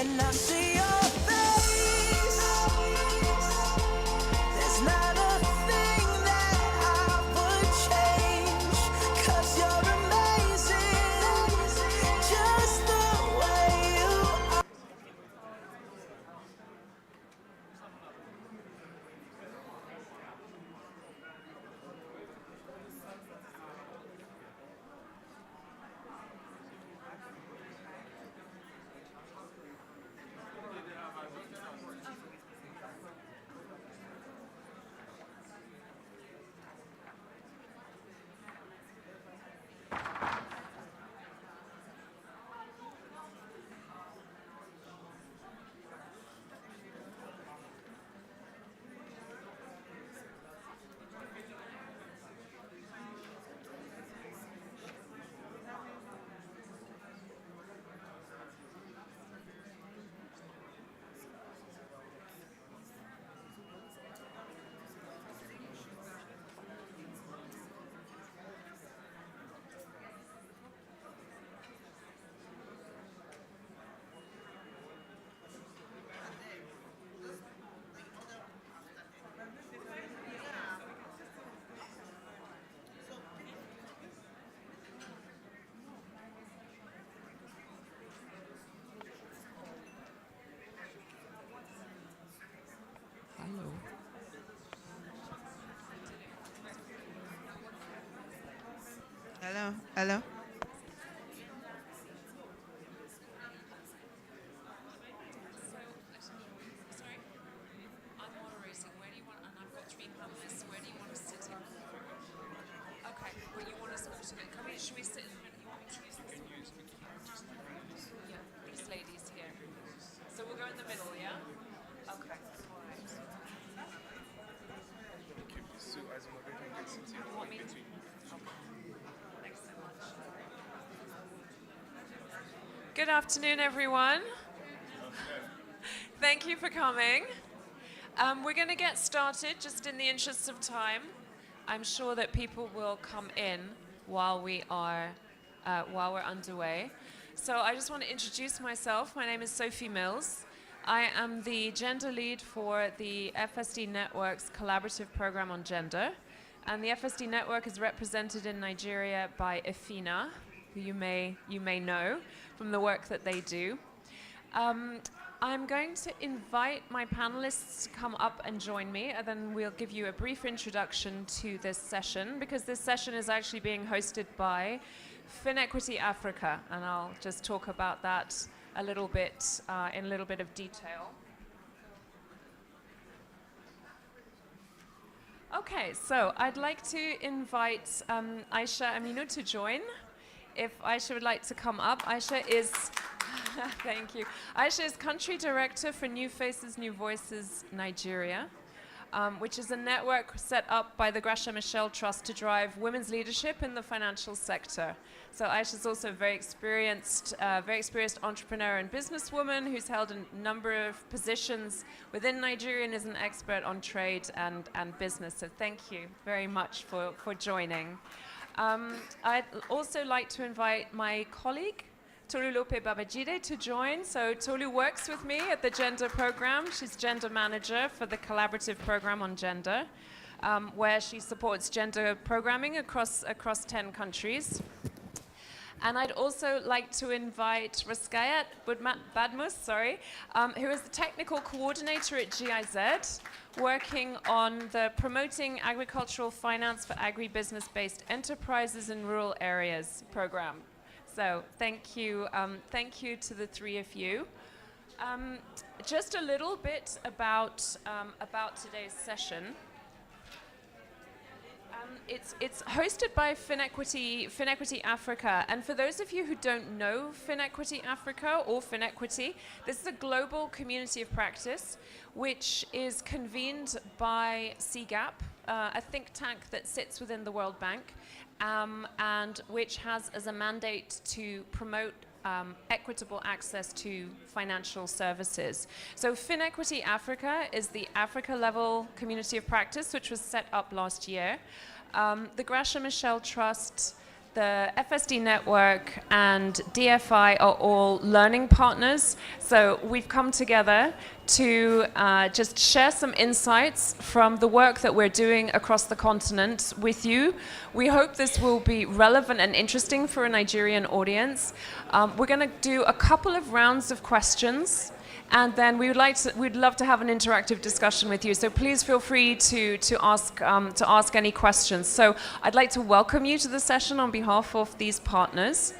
when I see your face. There's not a thing that I would change, 'cause you're amazing, just the way you are. Hello, hello. Sorry, I'm moderating. Where do you want? And I've got 3 panelists. Where do you want to sit in? Okay, well, you want us all to. Should we sit in front? You want me to use this? Yeah, these ladies here. So we'll go in the middle, yeah? Okay. All right. You want me to? Thanks so much. Good afternoon, everyone. Thank you for coming. We're going to get started just in the interest of time. I'm sure that people will come in while we're underway. So I just want to introduce myself. My name is Sophie Mills. I am the gender lead for the FSD Network's collaborative program on gender. And the FSD Network is represented in Nigeria by Efina, who you may know from the work that they do. I'm going to invite my panelists to come up and join me, and then we'll give you a brief introduction to this session, because this session is actually being hosted by FinEquity Africa, and I'll just talk about that a little bit in a little bit of detail. Okay, so I'd like to invite Aisha Aminu to join. If Aisha would like to come up. Aisha is, thank you. Aisha is Country Director for New Faces, New Voices Nigeria, which is a network set up by the Gracia Michel Trust to drive women's leadership in the financial sector. So Aisha is also a very experienced entrepreneur and businesswoman who's held a number of positions within Nigeria and is an expert on trade and business. So thank you very much for joining. I'd also like to invite my colleague, Tolulope Babajide, to join. So Tolu works with me at the gender program. She's gender manager for the collaborative program on gender, where she supports gender programming across 10 countries. And I'd also like to invite Raskayat Badmus, who is the technical coordinator at GIZ, working on the Promoting Agricultural Finance for Agribusiness-Based Enterprises in Rural Areas program. So thank you to the 3 of you. Just a little bit about today's session. It's hosted by FinEquity Africa, and for those of you who don't know FinEquity Africa or FinEquity, this is a global community of practice which is convened by CGAP, a think tank that sits within the World Bank, and which has as a mandate to promote equitable access to financial services. So FinEquity Africa is the Africa-level community of practice, which was set up last year. The Gracia Michel Trust the FSD network and DFI are all learning partners. So we've come together to just share some insights from the work that we're doing across the continent with you. We hope this will be relevant and interesting for a Nigerian audience. We're going to do a couple of rounds of questions, and then we'd love to have an interactive discussion with you. So please feel free to ask any questions. So I'd like to welcome you to the session on behalf of these partners.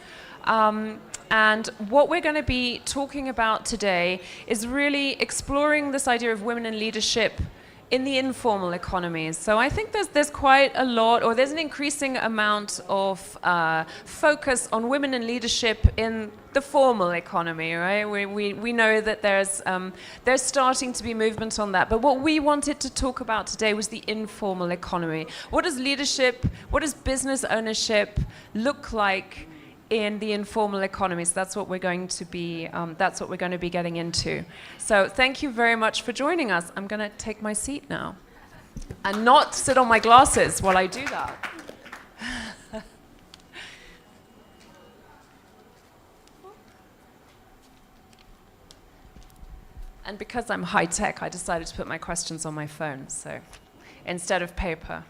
And what we're going to be talking about today is really exploring this idea of women in leadership in the informal economies. So I think there's quite a lot, or there's an increasing amount of focus on women in leadership in the formal economy, right? We know that there's starting to be movement on that. But what we wanted to talk about today was the informal economy. What does leadership, what does business ownership look like in the informal economies? That's what we're going to be. That's what we're going to be getting into. So thank you very much for joining us. I'm going to take my seat now, and not sit on my glasses while I do that. And because I'm high tech, I decided to put my questions on my phone, so instead of paper.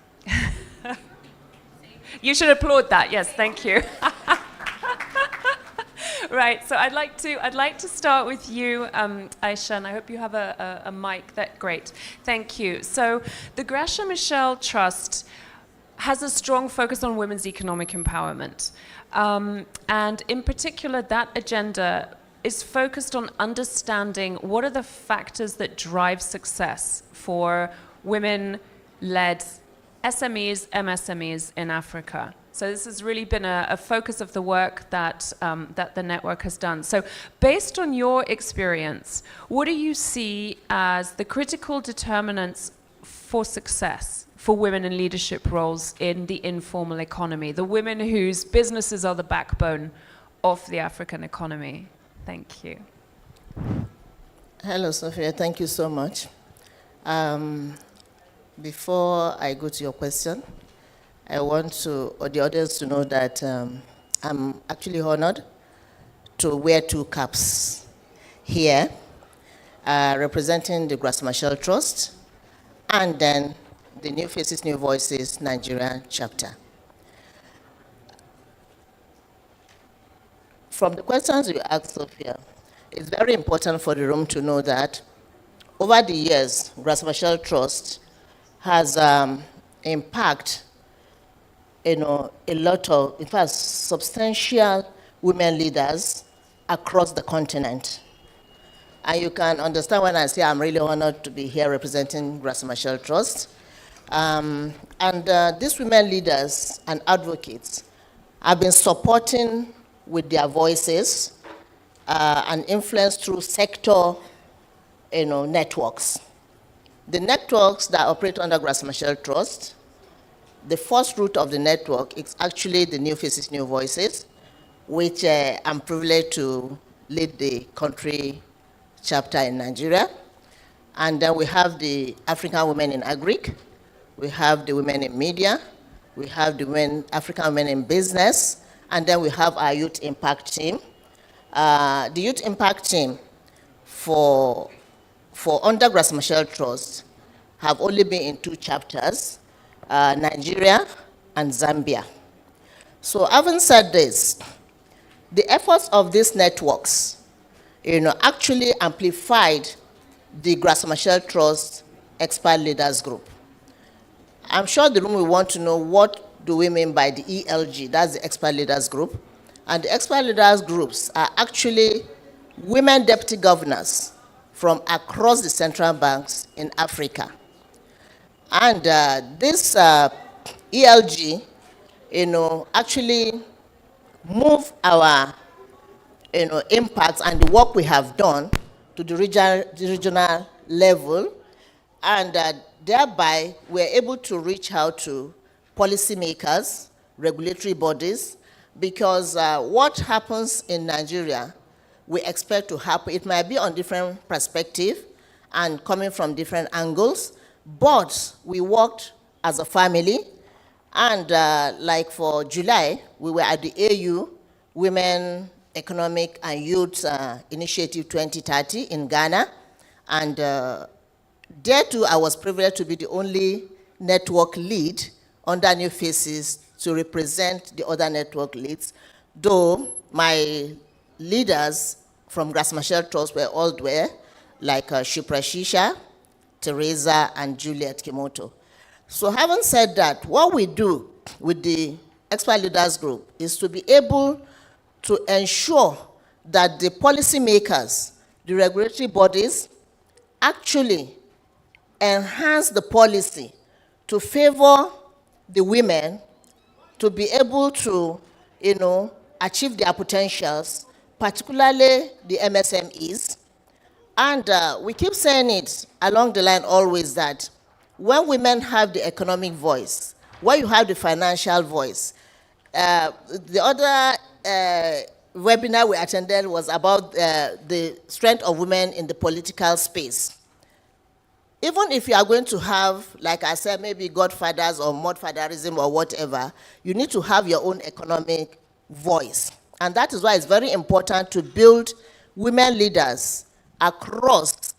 You should applaud that. Yes, thank you. Right, so I'd like to start with you, Aisha, and I hope you have a mic. Great, thank you. So the Gracia Michel Trust has a strong focus on women's economic empowerment, and in particular, that agenda is focused on understanding what are the factors that drive success for women-led SMEs, MSMEs in Africa. So this has really been a focus of the work that the network has done. So based on your experience, what do you see as the critical determinants for success for women in leadership roles in the informal economy, the women whose businesses are the backbone of the African economy? Thank you. Hello, Sophia. Thank you so much. Before I go to your question, I want the audience to know that I'm actually honored to wear two caps here, representing the Gracia Michel Trust and then the New Faces, New Voices Nigerian chapter. From the questions you asked, Sophia, it's very important for the room to know that over the years, Gracia Michel Trust has impacted, a lot of, in fact, substantial women leaders across the continent. And you can understand when I say I'm really honored to be here representing Gracia Michel Trust. These women leaders and advocates have been supporting with their voices and influence through sector networks. The networks that operate under Gracia Michel Trust, the first root of the network is actually the New Faces, New Voices, which I'm privileged to lead the country chapter in Nigeria. And then we have the African Women in Agric, we have the Women in Media, we have the African Women in Business, and then we have our Youth Impact Team. The Youth Impact Team for under Gracia Michel Trust have only been in two chapters, Nigeria and Zambia. So having said this, the efforts of these networks, actually amplified the Gracia Michel Trust Expert Leaders Group. I'm sure the room will want to know what do we mean by the ELG, that's the Expert Leaders Group. And the Expert Leaders Groups are actually women deputy governors from across the central banks in Africa. And this ELG, actually move our, impacts and the work we have done to the regional level, and thereby we're able to reach out to policymakers, regulatory bodies, because what happens in Nigeria, we expect to happen. It might be on different perspective and coming from different angles, but we worked as a family, And like for July, we were at the AU Women Economic and Youth Initiative 2030 in Ghana. And there too, I was privileged to be the only network lead under New Faces to represent the other network leads, though my leaders from Grass Machel Trust were all there, like Shupra Shisha, Teresa, and Juliet Kimoto. So having said that, what we do with the expert leaders group is to be able to ensure that the policymakers, the regulatory bodies, actually enhance the policy to favor the women to be able to, achieve their potentials, particularly the MSMEs. And we keep saying it along the line always that when women have the economic voice, when you have the financial voice, the other webinar we attended was about the strength of women in the political space. Even if you are going to have, like I said, maybe godfathers or mudfatherism or whatever, you need to have your own economic voice. And that is why it's very important to build women leaders across,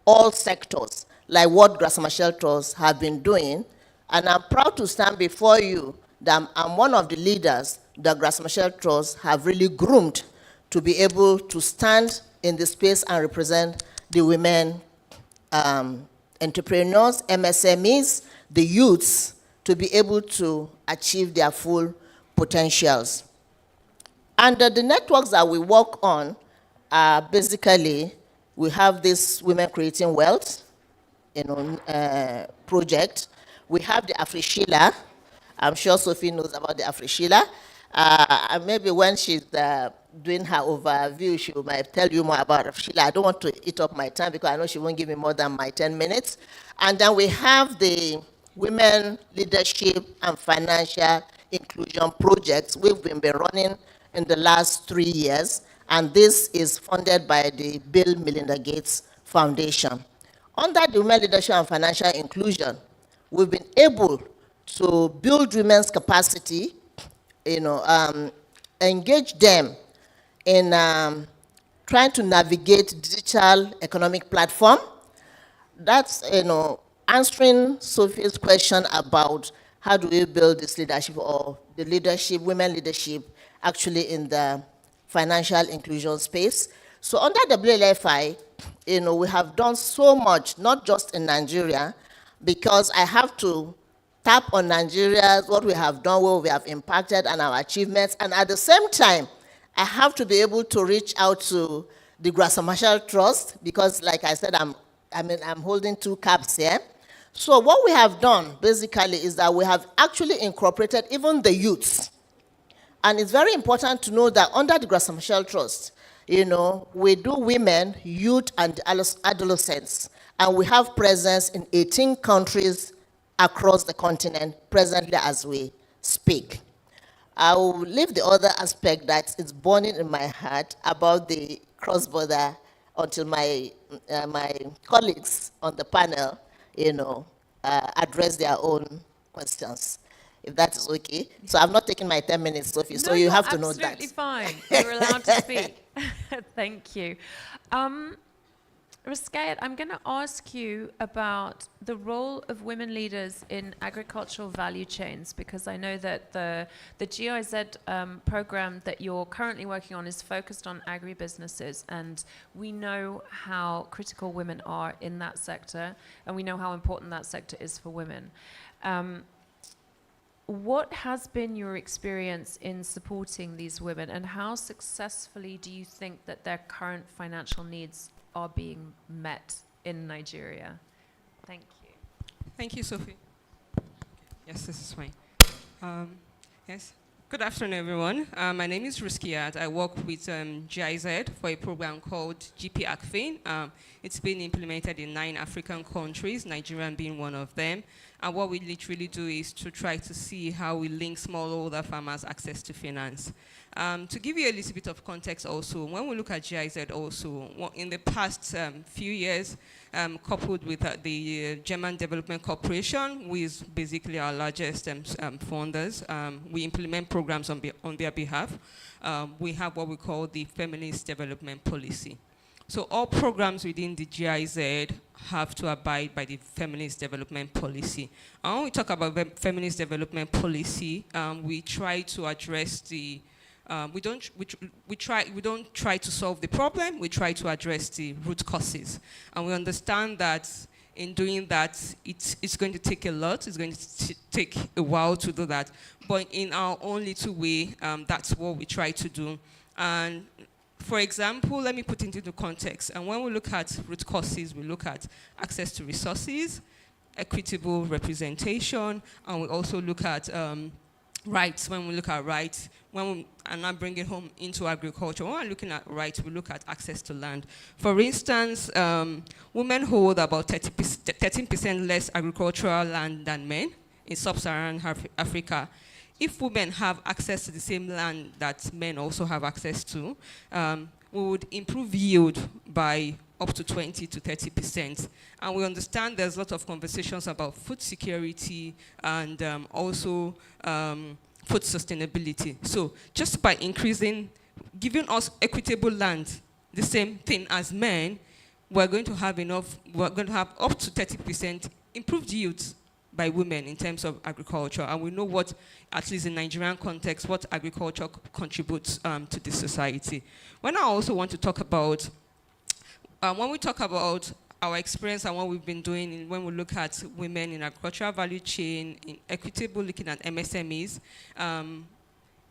all sectors, like what Grass Machel Trust have been doing. And I'm proud to stand before you that I'm one of the leaders that Grass Machel Trust have really groomed to be able to stand in the space and represent the women entrepreneurs, MSMEs, the youths, to be able to achieve their full potentials. And the networks that we work on are basically, we have this Women Creating Wealth, project. We have the Afrishila. I'm sure Sophie knows about the Afrishila. And maybe when she's doing her overview, she might tell you more about Afrishila. I don't want to eat up my time because I know she won't give me more than my 10 minutes. And then we have the Women Leadership and Financial Inclusion projects we've been running in the last 3 years. And this is funded by the Bill Melinda Gates Foundation. Under the Women Leadership and Financial Inclusion, we've been able to build women's capacity, engage them in trying to navigate digital economic platform. That's, answering Sophie's question about how do we build this leadership or the leadership, women leadership, actually in the financial inclusion space. So under WLFI, we have done so much, not just in Nigeria, because I have to tap on Nigeria, what we have done, where we have impacted, and our achievements. And at the same time, I have to be able to reach out to the Grass Machel Trust, because like I said, I'm holding 2 caps here. So what we have done, basically, is that we have actually incorporated even the youths. And it's very important to know that under the Grass Machel Trust, we do women, youth, and adolescents. And we have presence in 18 countries across the continent presently as we speak. I will leave the other aspect that is burning in my heart about the cross-border until my colleagues on the panel, address their own questions, if that is okay. So I'm not taking my 10 minutes, Sophie, No, so you have to you're know that. absolutely fine. You're allowed to speak. Thank you. Ruskayat, I'm going to ask you about the role of women leaders in agricultural value chains, because I know that the GIZ program that you're currently working on is focused on agribusinesses, and we know how critical women are in that sector, and we know how important that sector is for women. What has been your experience in supporting these women, and how successfully do you think that their current financial needs are being met in Nigeria? Thank you. Thank you, Sophie. Yes, this is fine. Yes. Good afternoon, everyone. My name is Ruskayat. I work with GIZ for a program called GP ACFIN. It's been implemented in 9 African countries, Nigeria being one of them. And what we literally do is to try to see how we link smallholder farmers' access to finance. To give you a little bit of context also, when we look at GIZ also, in the past few years, coupled with the German Development Corporation, who is basically our largest funders, we implement programs on their behalf. We have what we call the Feminist Development Policy. So all programs within the GIZ have to abide by the Feminist Development Policy. And when we talk about Feminist Development Policy, we try to address the we don't try to solve the problem, we try to address the root causes. And we understand that in doing that, it's going to take a lot, it's going to take a while to do that. But in our own little way, that's what we try to do. And for example, let me put it into context. And when we look at root causes, we look at access to resources, equitable representation, and we also look at rights. When we look at rights, and I bring it home into agriculture, when we're looking at rights, we look at access to land. For instance, women hold about 13% less agricultural land than men in sub-Saharan Africa. If women have access to the same land that men also have access to, we would improve yield by up to 20 to 30%. And we understand there's a lot of conversations about food security and also food sustainability. So just by giving us equitable land, the same thing as men, we're going to have up to 30% improved yields by women in terms of agriculture. And we know what, at least in Nigerian context, what agriculture contributes to the society. When I also want to talk about, when we talk about our experience and what we've been doing when we look at women in agricultural value chain, in equitable, looking at MSMEs,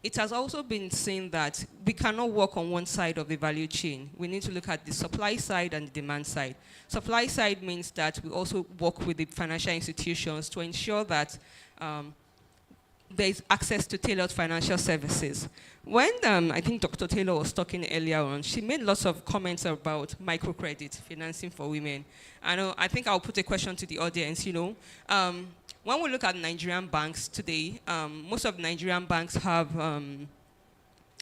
it has also been seen that we cannot work on one side of the value chain. We need to look at the supply side and the demand side. Supply side means that we also work with the financial institutions to ensure that there is access to tailored financial services. When I think Dr. Taylor was talking earlier on, she made lots of comments about microcredit, financing for women. I think I'll put a question to the audience, when we look at Nigerian banks today, most of Nigerian banks have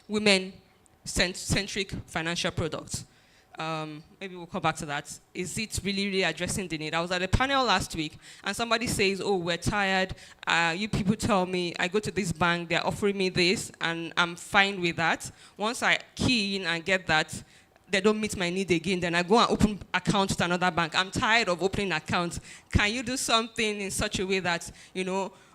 women-centric financial products. Maybe we'll come back to that. Is it really addressing the need? I was at a panel last week, and somebody says, oh, we're tired. You people tell me, I go to this bank, they're offering me this, and I'm fine with that. Once I key in and get that, they don't meet my need again, then I go and open account with another bank. I'm tired of opening accounts. Can you do something in such a way that,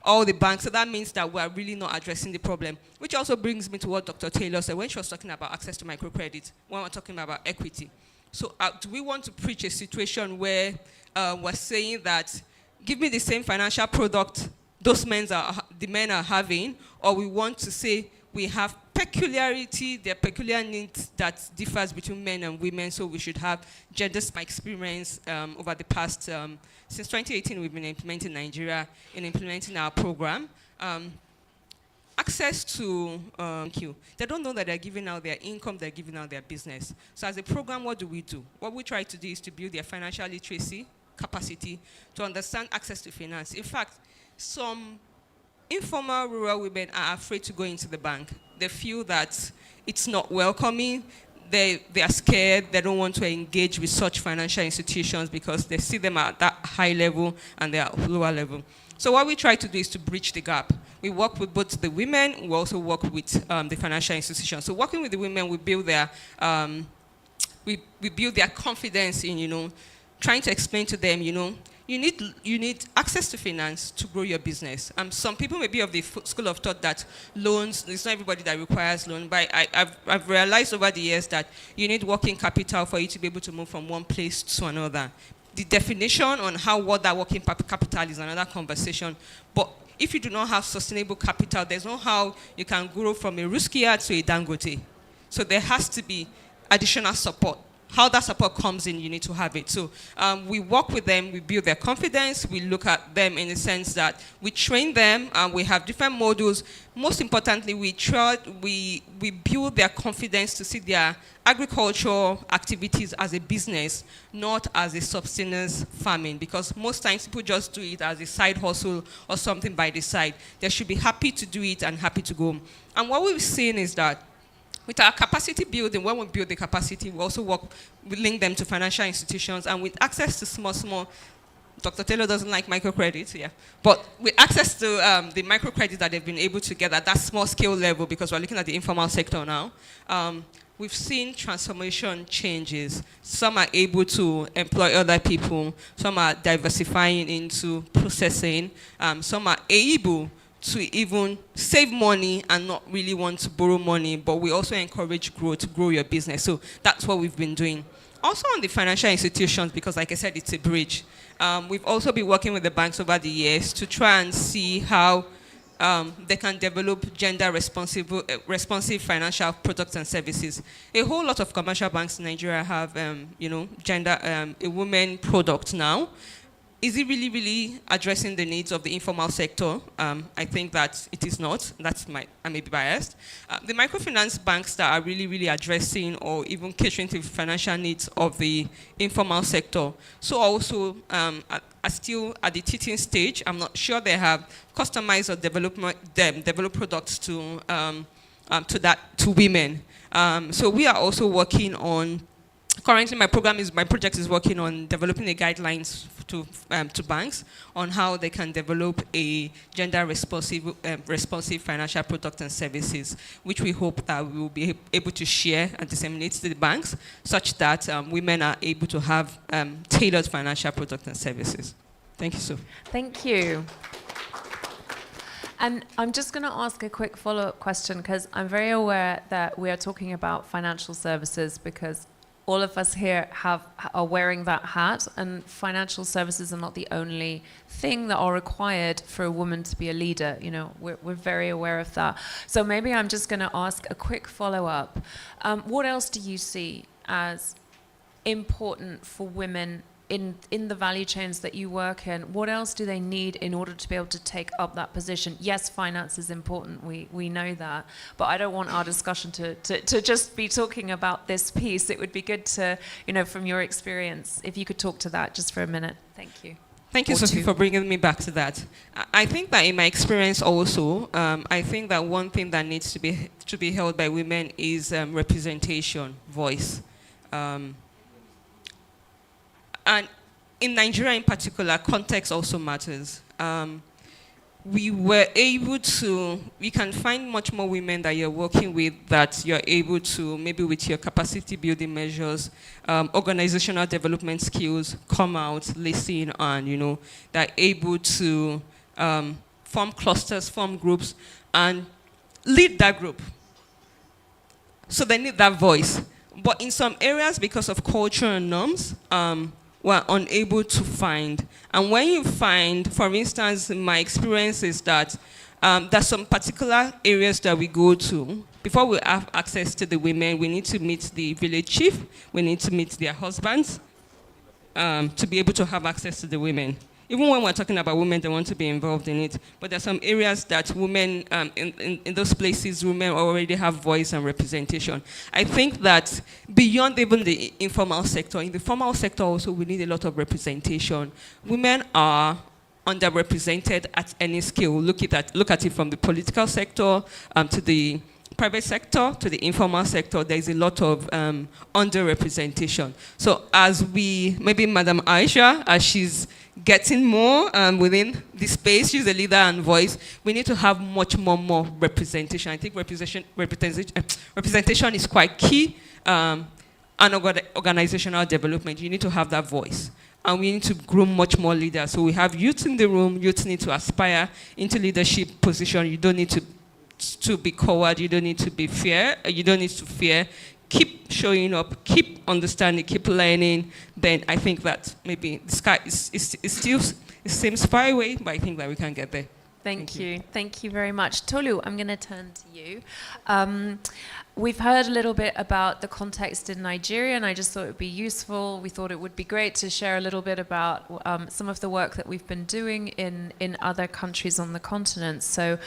all the banks, so that means that we're really not addressing the problem. Which also brings me to what Dr. Taylor said when she was talking about access to microcredit, when we're talking about equity. So do we want to preach a situation where we're saying that, give me the same financial product the men are having, or we want to say we have there are peculiar needs that differs between men and women, so we should have gender experience over the past, since 2018 we've been implementing Nigeria in implementing our program. Access to, they don't know that they're giving out their income, they're giving out their business. So as a program, what do? What we try to do is to build their financial literacy capacity to understand access to finance. In fact, some informal rural women are afraid to go into the bank. They feel that it's not welcoming. They are scared. They don't want to engage with such financial institutions because they see them at that high level and they are lower level. So what we try to do is to bridge the gap. We work with both the women. We also work with the financial institutions. So working with the women, we build their confidence in trying to explain to them you need access to finance to grow your business. Some people may be of the school of thought that loans, it's not everybody that requires loan, but I've realized over the years that you need working capital for you to be able to move from one place to another. The definition on what that working capital is another conversation, but if you do not have sustainable capital, there's no how you can grow from a Ruskia to a Dangote. So there has to be additional support how that support comes in, you need to have it. So we work with them, we build their confidence, we look at them in the sense that we train them, we have different modules. Most importantly, we build their confidence to see their agricultural activities as a business, not as a subsistence farming, because most times people just do it as a side hustle or something by the side. They should be happy to do it and happy to go. And what we've seen is that with our capacity building, when we build the capacity, we also we link them to financial institutions, and with access to small, Dr. Taylor doesn't like microcredit, yeah. But with access to the microcredit that they've been able to get at that small scale level, because we're looking at the informal sector now, we've seen transformation changes. Some are able to employ other people, some are diversifying into processing, some are able to even save money and not really want to borrow money, but we also encourage growth to grow your business. So that's what we've been doing. Also on the financial institutions, because like I said, it's a bridge. We've also been working with the banks over the years to try and see how they can develop gender responsive financial products and services. A whole lot of commercial banks in Nigeria have, gender, a women product now. Is it really addressing the needs of the informal sector? I think that it is not. I may be biased. The microfinance banks that are really addressing or even catering to financial needs of the informal sector, so also are still at the teething stage. I'm not sure they have customized or developed products to women. So we are also working on. Currently, my project is working on developing the guidelines to banks on how they can develop a gender responsive financial product and services, which we hope that we will be able to share and disseminate to the banks, such that women are able to have tailored financial products and services. Thank you, Sue. Thank you. And I'm just going to ask a quick follow-up question, because I'm very aware that we are talking about financial services, because all of us here are wearing that hat, and financial services are not the only thing that are required for a woman to be a leader. You know, we're very aware of that. So maybe I'm just going to ask a quick follow-up. What else do you see as important for women in the value chains that you work in? What else do they need in order to be able to take up that position? Yes, finance is important, we know that, but I don't want our discussion to just be talking about this piece. It would be good to, from your experience, if you could talk to that just for a minute. Thank you. Thank you, Sophie, for bringing me back to that. I think that in my experience also, I think that one thing that needs to be held by women is representation, voice. And in Nigeria in particular, context also matters. We can find much more women that you're working with that you're able to, maybe with your capacity building measures, organizational development skills, come out, listen, and, they're able to form clusters, form groups, and lead that group. So they need that voice. But in some areas, because of culture and norms, we're unable to find. And when you find, for instance, my experience is that there's some particular areas that we go to. Before we have access to the women, we need to meet the village chief, we need to meet their husbands to be able to have access to the women. Even when we're talking about women, they want to be involved in it. But there's some areas that women, in those places, women already have voice and representation. I think that beyond even the informal sector, in the formal sector also, we need a lot of representation. Women are underrepresented at any scale. Look at it from the political sector to the private sector, to the informal sector. There's a lot of underrepresentation. So as maybe Madam Aisha, as she's getting more within this space, she's a leader and voice, we need to have much more representation. I think representation is quite key. And organizational development, you need to have that voice. And we need to grow much more leaders. So we have youth in the room, youth need to aspire into leadership position. You don't need to be coward, you don't need to be you don't need to fear. Keep showing up, keep understanding, keep learning. Then I think that maybe the sky it seems far away, but I think that we can get there. Thank you very much. Tolu, I'm going to turn to you. we've heard a little bit about the context in Nigeria, and I just thought it would be useful. We thought it would be great to share a little bit about some of the work that we've been doing in other countries on the continent. So,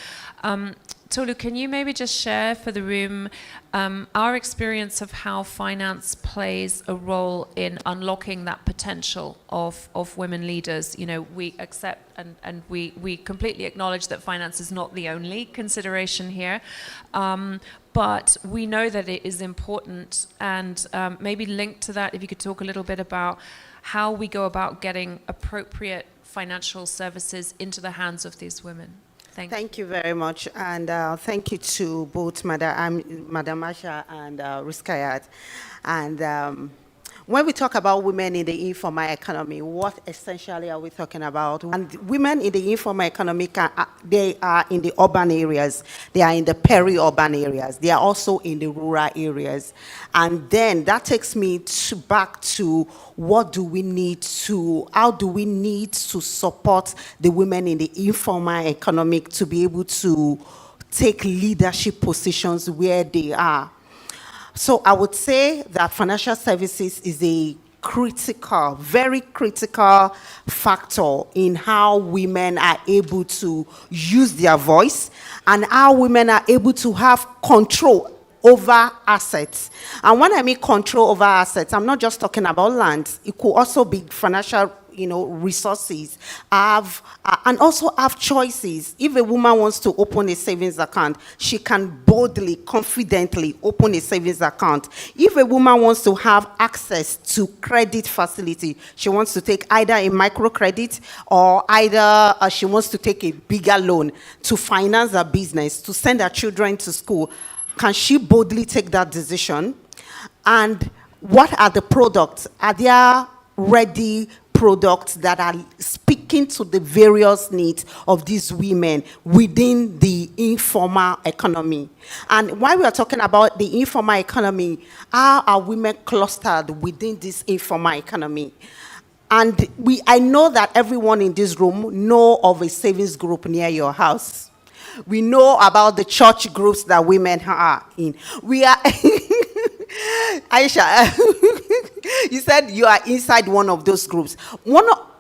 Tolu, can you maybe just share for the room our experience of how finance plays a role in unlocking that potential of women leaders? You know, we accept and we completely acknowledge that finance is not the only consideration here. But we know that it is important, and maybe linked to that, if you could talk a little bit about how we go about getting appropriate financial services into the hands of these women. Thank you very much, and thank you to both Madam Asha and Ruskayat. And when we talk about women in the informal economy, what essentially are we talking about? And women in the informal economy, they are in the urban areas, they are in the peri-urban areas, they are also in the rural areas. And then that takes me back to how do we need to support the women in the informal economy to be able to take leadership positions where they are. So I would say that financial services is a critical, very critical factor in how women are able to use their voice and how women are able to have control over assets. And when I mean control over assets, I'm not just talking about land. It could also be financial, resources, and also have choices. If a woman wants to open a savings account, she can boldly, confidently open a savings account. If a woman wants to have access to credit facility, she wants to take either a microcredit or either she wants to take a bigger loan to finance her business, to send her children to school, can she boldly take that decision? And what are the products? Are there ready products that are speaking to the various needs of these women within the informal economy? And while we are talking about the informal economy, how are women clustered within this informal economy? And I know that everyone in this room know of a savings group near your house. We know about the church groups that women are in. We are, Aisha, you said you are inside one of those groups.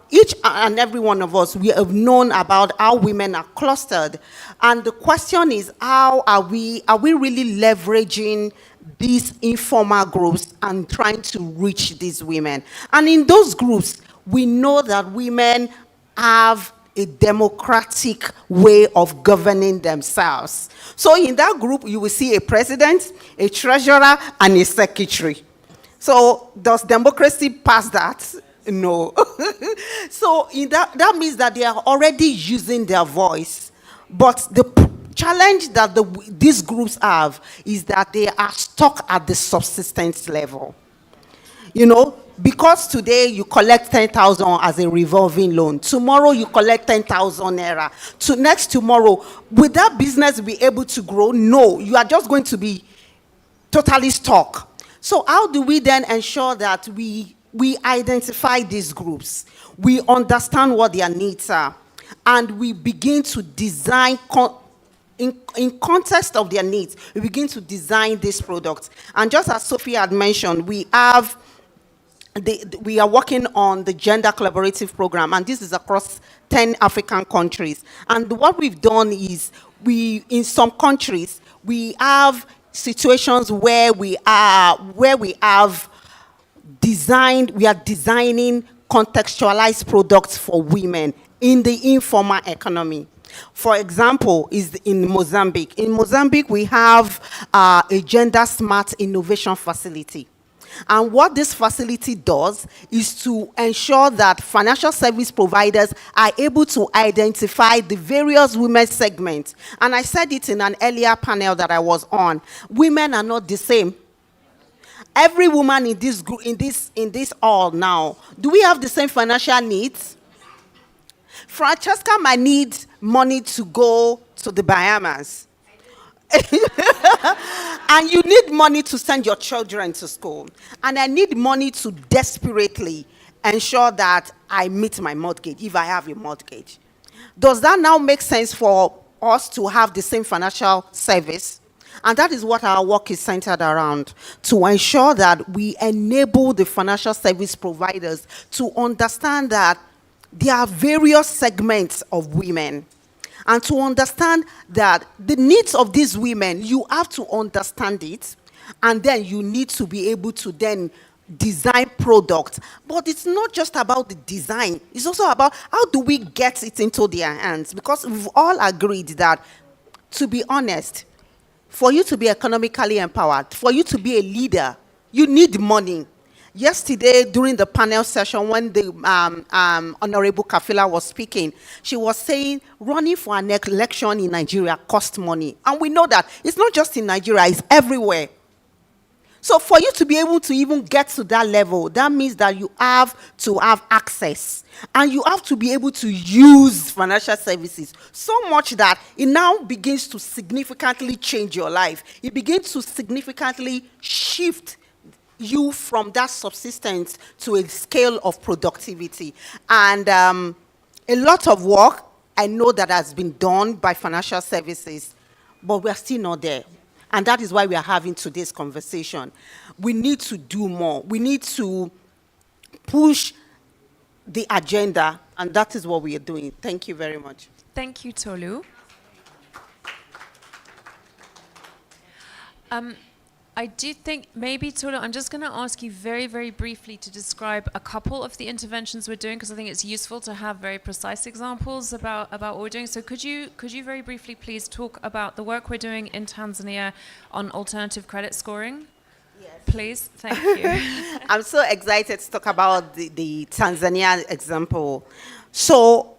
Each and every one of us, we have known about how women are clustered. And the question is, how are we really leveraging these informal groups and trying to reach these women? And in those groups, we know that women have a democratic way of governing themselves. So in that group, you will see a president, a treasurer, and a secretary. So does democracy pass that? No. So in that means that they are already using their voice. But the challenge that these groups have is that they are stuck at the subsistence level. Because today you collect 10,000 as a revolving loan, tomorrow you collect 10,000 naira. Next tomorrow, will that business be able to grow? No, you are just going to be totally stuck. So how do we then ensure that we identify these groups, we understand what their needs are, and we begin to design in context of their needs, we begin to design these products. And just as Sophie had mentioned, we are working on the gender collaborative program, and this is across 10 African countries. And what we've done is, in some countries, we have situations where we are designing contextualized products for women in the informal economy. For example, is in Mozambique. In Mozambique, we have a gender smart innovation facility. And what this facility does is to ensure that financial service providers are able to identify the various women segments. And I said it in an earlier panel that I was on. Women are not the same. Every woman in this group, in this hall now, do we have the same financial needs? Francesca might need money to go to the Bahamas. And you need money to send your children to school. And I need money to desperately ensure that I meet my mortgage, if I have a mortgage. Does that now make sense for us to have the same financial service? And that is what our work is centered around, to ensure that we enable the financial service providers to understand that there are various segments of women. And to understand that the needs of these women, you have to understand it, and then you need to be able to then design products. But it's not just about the design, it's also about how do we get it into their hands, because we've all agreed that, to be honest, for you to be economically empowered, for you to be a leader, you need money. Yesterday, during the panel session, when the Honorable Kafila was speaking, she was saying running for an election in Nigeria costs money. And we know that it's not just in Nigeria, it's everywhere. So for you to be able to even get to that level, that means that you have to have access. And you have to be able to use financial services so much that it now begins to significantly change your life. It begins to significantly shift you from that subsistence to a scale of productivity. And a lot of work, I know, that has been done by financial services, but we're still not there. And that is why we are having today's conversation. We need to do more. We need to push the agenda, and that is what we are doing. Thank you very much. Thank you, Tolu. I do think maybe, Tolu, I'm just going to ask you very, very briefly to describe a couple of the interventions we're doing, because I think it's useful to have very precise examples about what we're doing. So could you very briefly please talk about the work we're doing in Tanzania on alternative credit scoring? Yes. Please, thank you. I'm so excited to talk about the Tanzania example. So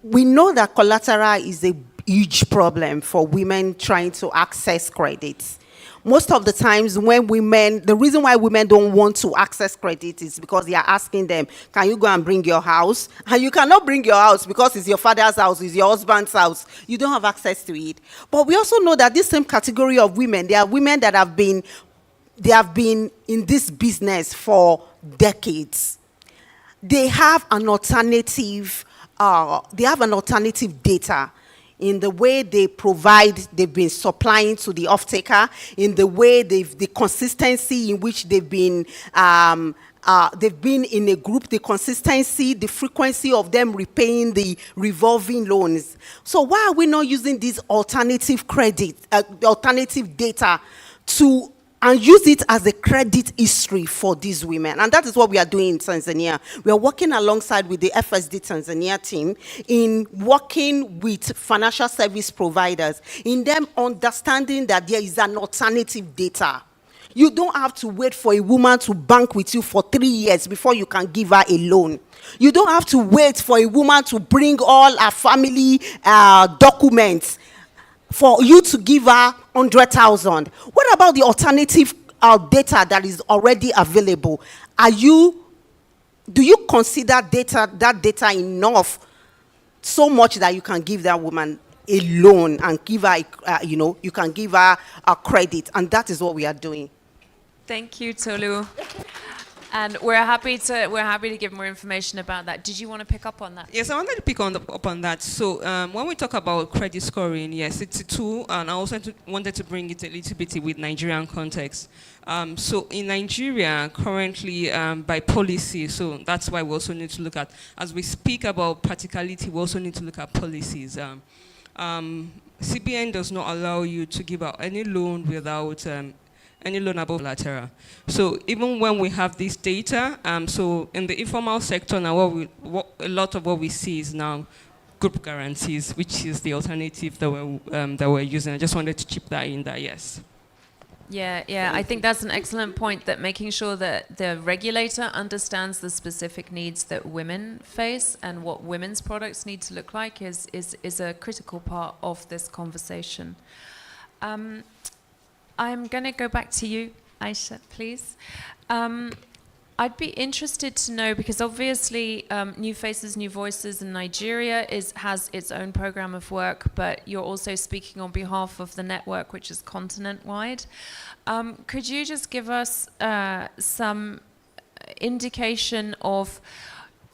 we know that collateral is a huge problem for women trying to access credit. Most of the times when women, the reason why women don't want to access credit is because they are asking them, can you go and bring your house? And you cannot bring your house because it's your father's house, it's your husband's house. You don't have access to it. But we also know that this same category of women, they are women that have been in this business for decades. They have an alternative data in the way they provide, they've been supplying to the off-taker, in the way the consistency in which they've been in a group, the consistency, the frequency of them repaying the revolving loans. So why are we not using this alternative credit, alternative data and use it as a credit history for these women? And that is what we are doing in Tanzania. We are working alongside with the FSD Tanzania team in working with financial service providers, in them understanding that there is an alternative data. You don't have to wait for a woman to bank with you for 3 years before you can give her a loan. You don't have to wait for a woman to bring all her family documents for you to give her 100,000. What about the alternative data that is already available? Do you consider that data enough, so much that you can give that woman a loan and give her, you can give her a credit? And that is what we are doing. Thank you, Tolu. And we're happy to give more information about that. Did you want to pick up on that? Yes, I wanted to pick up on that. So when we talk about credit scoring, yes, it's a tool, and I also wanted to bring it a little bit with Nigerian context. So in Nigeria, currently by policy, so that's why we also need to look at, as we speak about practicality, we also need to look at policies. CBN does not allow you to give out any loan without any loan above collateral. So even when we have this data, so in the informal sector now, a lot of what we see is now group guarantees, which is the alternative that we're using. I just wanted to chip that in there, yes. Yeah, I think that's an excellent point, that making sure that the regulator understands the specific needs that women face and what women's products need to look like is a critical part of this conversation. I'm going to go back to you, Aisha, please. I'd be interested to know, because obviously New Faces, New Voices in Nigeria has its own program of work, but you're also speaking on behalf of the network, which is continent-wide. Could you just give us some indication of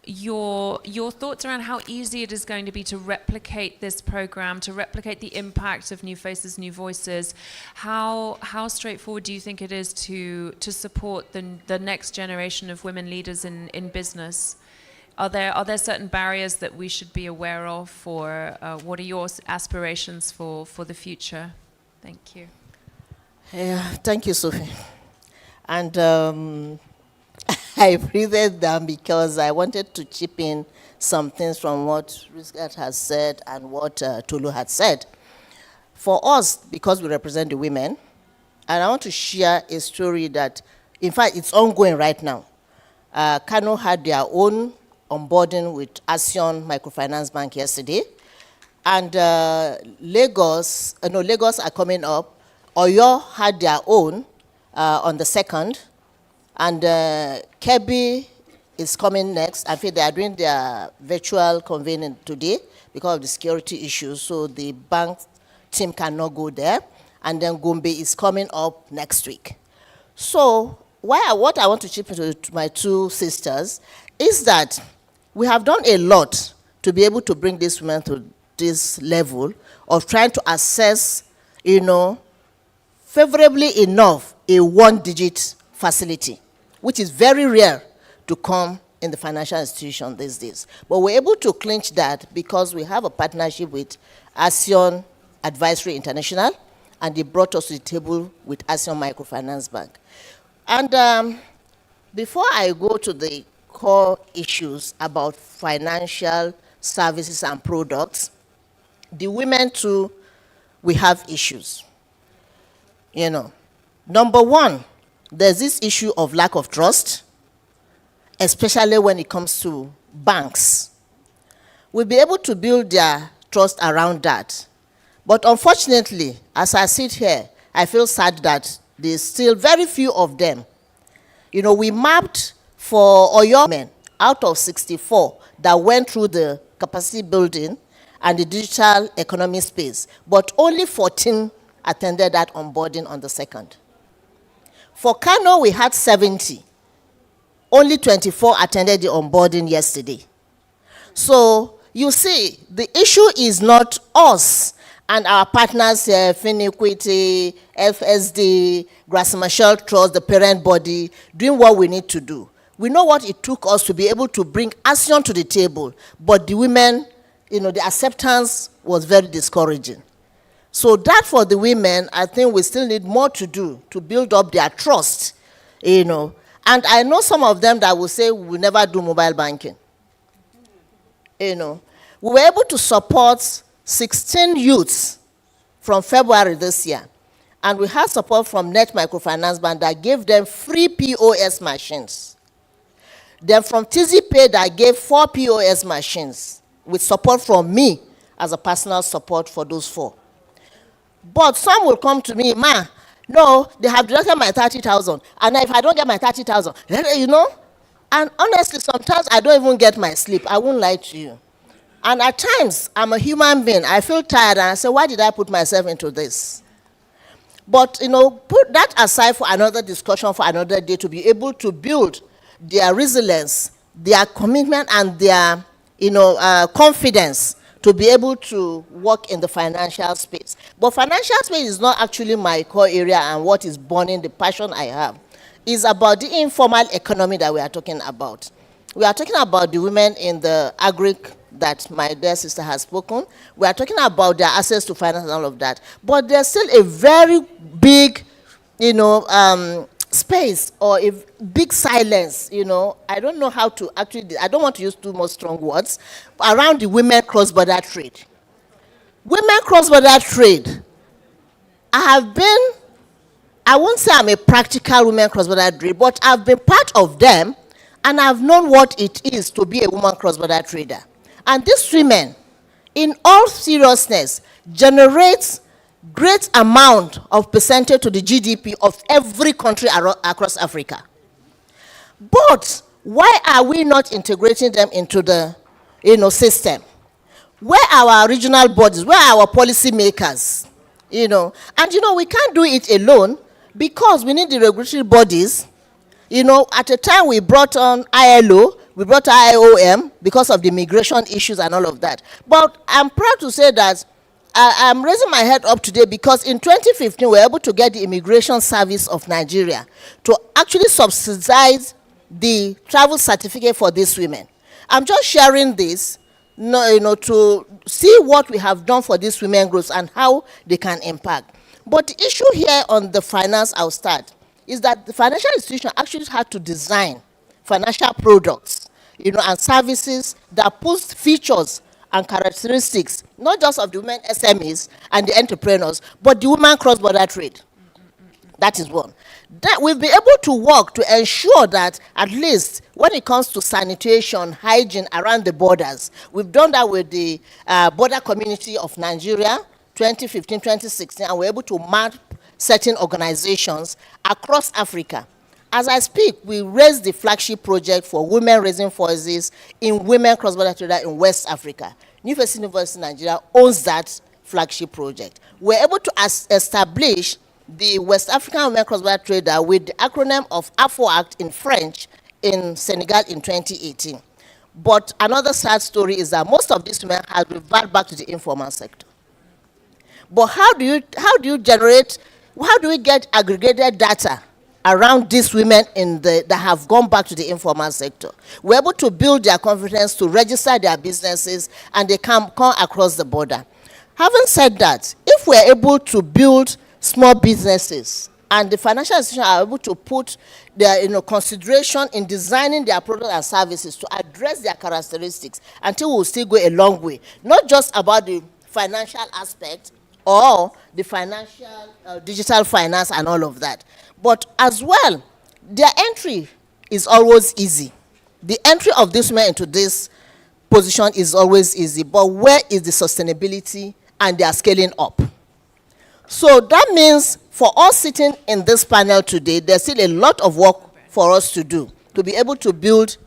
your thoughts around how easy it is going to be to replicate this program, to replicate the impact of New Faces, New Voices. How straightforward do you think it is to support the next generation of women leaders in business? Are there certain barriers that we should be aware of, or what are your aspirations for the future? Thank you. Yeah, thank you, Sophie. And I breathed down because I wanted to chip in some things from what Riskat has said and what Tolu had said. For us, because we represent the women, and I want to share a story that, in fact, it's ongoing right now. Kano had their own onboarding with ASEAN Microfinance Bank yesterday, and Lagos are coming up. Oyo had their own on the 2nd, and Kebbi is coming next. I think they are doing their virtual convening today because of the security issues, so the bank team cannot go there. And then Gombe is coming up next week. So what I want to chip into to my two sisters is that we have done a lot to be able to bring these women to this level of trying to assess, favorably enough, a one-digit facility, which is very rare to come in the financial institution these days. But we're able to clinch that because we have a partnership with ASEAN Advisory International, and they brought us to the table with ASEAN Microfinance Bank. And before I go to the core issues about financial services and products, the women too, we have issues. Number one, there's this issue of lack of trust, especially when it comes to banks. We'll be able to build their trust around that. But unfortunately, as I sit here, I feel sad that there's still very few of them. We mapped for Oyo men out of 64 that went through the capacity building and the digital economy space, but only 14 attended that onboarding on the 2nd. For Kano, we had 70. Only 24 attended the onboarding yesterday. So you see, the issue is not us and our partners here, Finiquity, FSD, Grassmarshall Trust, the parent body, doing what we need to do. We know what it took us to be able to bring ASEAN to the table, but the women, the acceptance was very discouraging. So that for the women, I think we still need more to do to build up their trust, And I know some of them that will say we will never do mobile banking. We were able to support 16 youths from February this year. And we had support from Net Microfinance Bank that gave them free POS machines. Then from TZPay that gave 4 POS machines with support from me as a personal support for those 4. But some will come to me, ma, no, they have deducted my 30,000. And if I don't get my 30,000, And honestly, sometimes I don't even get my sleep. I won't lie to you. And at times, I'm a human being. I feel tired and I say, why did I put myself into this? But, put that aside for another discussion for another day to be able to build their resilience, their commitment, and their, confidence to be able to work in the financial space. But financial space is not actually my core area and what is burning the passion I have. It's about the informal economy that we are talking about. We are talking about the women in the agric that my dear sister has spoken. We are talking about their access to finance and all of that. But there's still a very big, space or a big silence, I don't know how to actually, I don't want to use too much strong words, around the women cross-border trade. Women cross-border trade. I won't say I'm a practical women cross-border trade, but I've been part of them and I've known what it is to be a woman cross-border trader. And these women, in all seriousness, generate great amount of percentage to the GDP of every country across Africa. But why are we not integrating them into the system? Where are our regional bodies? Where are our policy makers? And we can't do it alone because we need the regulatory bodies. At a time we brought on ILO, We brought IOM because of the migration issues and all of that. But I'm proud to say that I'm raising my head up today because in 2015, we were able to get the Immigration Service of Nigeria to actually subsidize the travel certificate for these women. I'm just sharing this, to see what we have done for these women groups and how they can impact. But the issue here on the finance, I'll start, is that the financial institution actually had to design financial products, and services that puts features and characteristics, not just of the women SMEs and the entrepreneurs, but the women cross-border trade. That is one. That we'll be able to work to ensure that at least when it comes to sanitation, hygiene around the borders, we've done that with the border community of Nigeria, 2015, 2016, and we're able to map certain organizations across Africa. As I speak, we raised the flagship project for women raising voices in women cross-border trader in West Africa. New Face University Nigeria owns that flagship project. We're able to establish the West African Women Cross-Border Trader with the acronym of AFOACT in French in Senegal in 2018. But another sad story is that most of these women have reverted back to the informal sector. But how do we get aggregated data around these women that have gone back to the informal sector? We're able to build their confidence to register their businesses and they come across the border. Having said that, if we're able to build small businesses and the financial institutions are able to put their consideration in designing their products and services to address their characteristics, until we'll still go a long way, not just about the financial aspect or the financial digital finance and all of that, but as well their entry is always easy. The entry of this women into this position is always easy, but where is the sustainability and they are scaling up? So that means for us sitting in this panel today, there's still a lot of work for us to do to be able to build.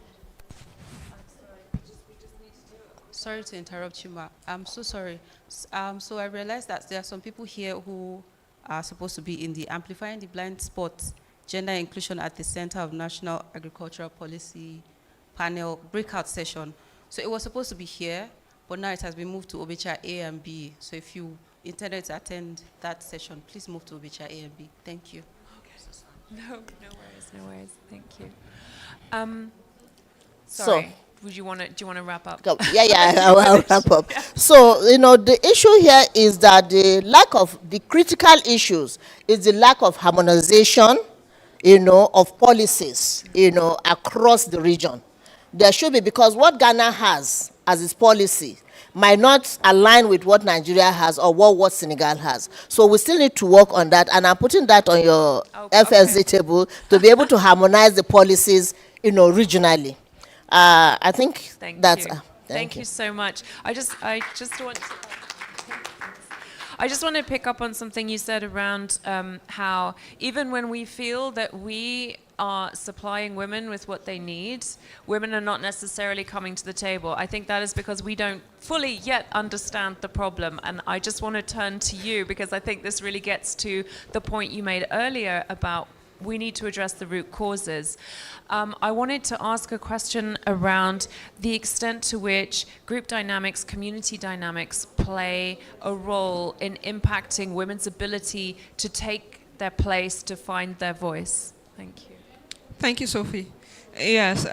Sorry to interrupt you, Ma. I'm so sorry. So I realized that there are some people here who are supposed to be in the Amplifying the Blind Spot Gender Inclusion at the Center of National Agricultural Policy panel breakout session. So it was supposed to be here, but now it has been moved to Obecha A and B. So if you intended to attend that session, please move to Obecha A and B. Thank you. Okay. No worries. Thank you. Sorry. Do you want to wrap up? Yeah, I'll wrap up. So, the issue here is that the critical issues is the lack of harmonization, of policies, across the region. There should be, because what Ghana has as its policy might not align with what Nigeria has or what Senegal has. So we still need to work on that, and I'm putting that on your FSD table to be able to harmonize the policies, regionally. I think that's... Thank you so much. I just want to pick up on something you said around how even when we feel that we are supplying women with what they need, women are not necessarily coming to the table. I think that is because we don't fully yet understand the problem. And I just want to turn to you because I think this really gets to the point you made earlier about we need to address the root causes. I wanted to ask a question around the extent to which group dynamics, community dynamics play a role in impacting women's ability to take their place, to find their voice. Thank you. Thank you, Sophie. Yes.